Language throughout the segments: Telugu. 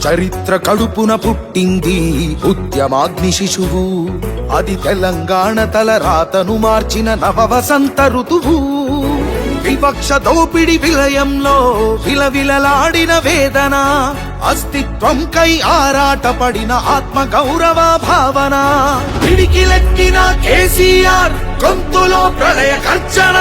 చరిత్ర కడుపున పుట్టింది ఉద్యమాగ్ని శిశువు, అది తెలంగాణ తల రాతను మార్చిన నవవసంత ఋతువు. వివక్ష దోపిడి విలయంలో విలవిలలాడిన వేదన, అస్తిత్వం కై ఆరాటపడిన ఆత్మ గౌరవ భావన. పిడికిలెక్కిన కేసీఆర్ గొంతులో ప్రళయ గర్జన.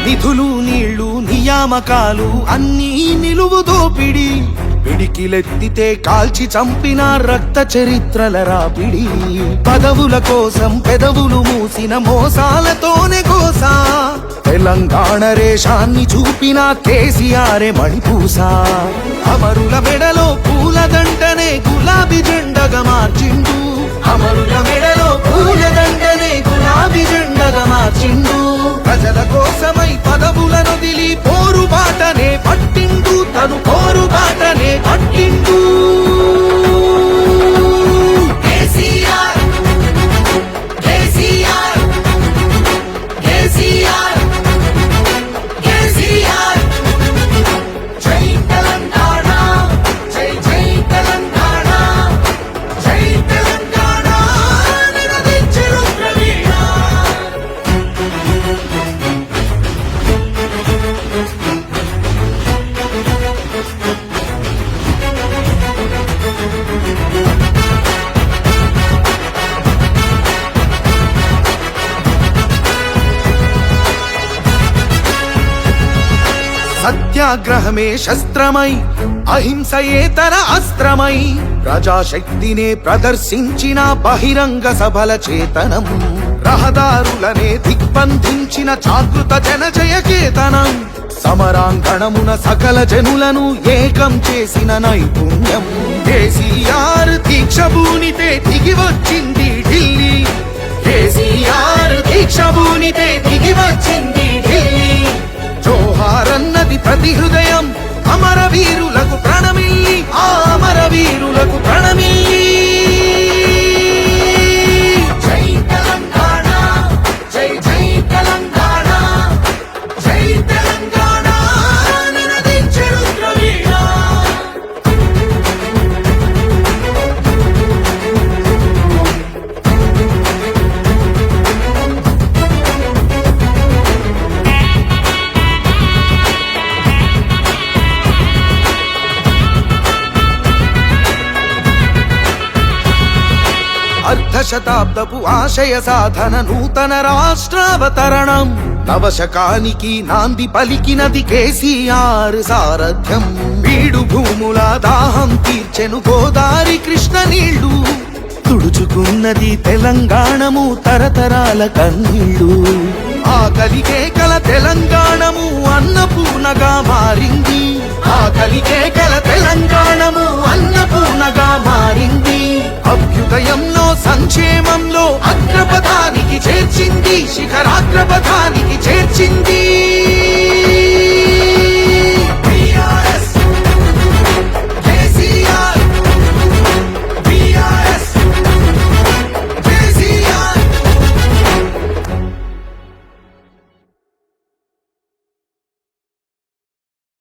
నిధులు నీళ్లు నియామకాలు అన్నీ నిలువు దోపిడి, పిడికిలెత్తితే కాల్చి చంపిన రక్త చరిత్రల రాపిడి. పదవుల కోసం పెదవులు మూసిన మోసాలతోనే కోసా, తెలంగాణ రేషాన్ని చూపిన కేసీఆరే మణిపూస. అమరుల మెడలో పూలదండనే గులాబీ జెండగా మార్చిండు, అమరుల మెడలో పూలదండనే గులాబీ జెండగా మార్చిండు. ప్రజల కోసమై పదవులను దిలి పోరుబాటనే పట్టిండు, తను పోరుబాటనే పట్టిండు. కేసీఆర్ కేసీఆర్ కేసీఆర్ కేసీఆర్. జై తెలంగాణ జై జై తెలంగాణ జై తెలంగాణ నినదించు రుద్రవీణ. సత్యాగ్రహమే శస్త్రమై అహింసయే తన అస్త్రమై, ప్రజాశక్తినే ప్రదర్శించిన బహిరంగ సభల చేతనం, రహదారులనే దిగ్బంధించిన జాగృత జనజయ కేతనం, సమరాంగణమున సకల జనులను ఏకం చేసిన నైపుణ్యం. కేసీఆర్ దీక్ష భూనితే దిగి వచ్చింది ఢిల్లీ, కేసీఆర్ దీక్ష భూనితే దిగి వచ్చింది ఢిల్లీ. జోహారన్నది ప్రతి హృదయం, అమరవీరులకు ప్రణమిల్లి, ఆ అమరవీరులకు ప్రణమిల్లి. జై తెలంగాణ జై జై తెలంగాణ జై తెలంగాణ నినదించు రుద్రవీణ. అర్ధశతాబ్దపు ఆశయ సాధన నూతన రాష్ట్రావతరణం, నవశకానికి నాంది పలికినది కేసీఆర్ సారథ్యం. బీడు భూముల దాహం తీర్చెను గోదారి కృష్ణ నీళ్లు, తుడుచుకున్నది తెలంగాణము తరతరాల కన్నీళ్లు. ఆకలికే కల తెలంగాణము అన్నపూర్ణగా మారింది, ఆకలికే కల తెలంగాణము అన్నపూర్ణగా మారింది. అభ్యుదయంలో సంక్షేమంలో అగ్రపథానికి చేర్చింది, శిఖరాగ్రపథానికి చేర్చింది.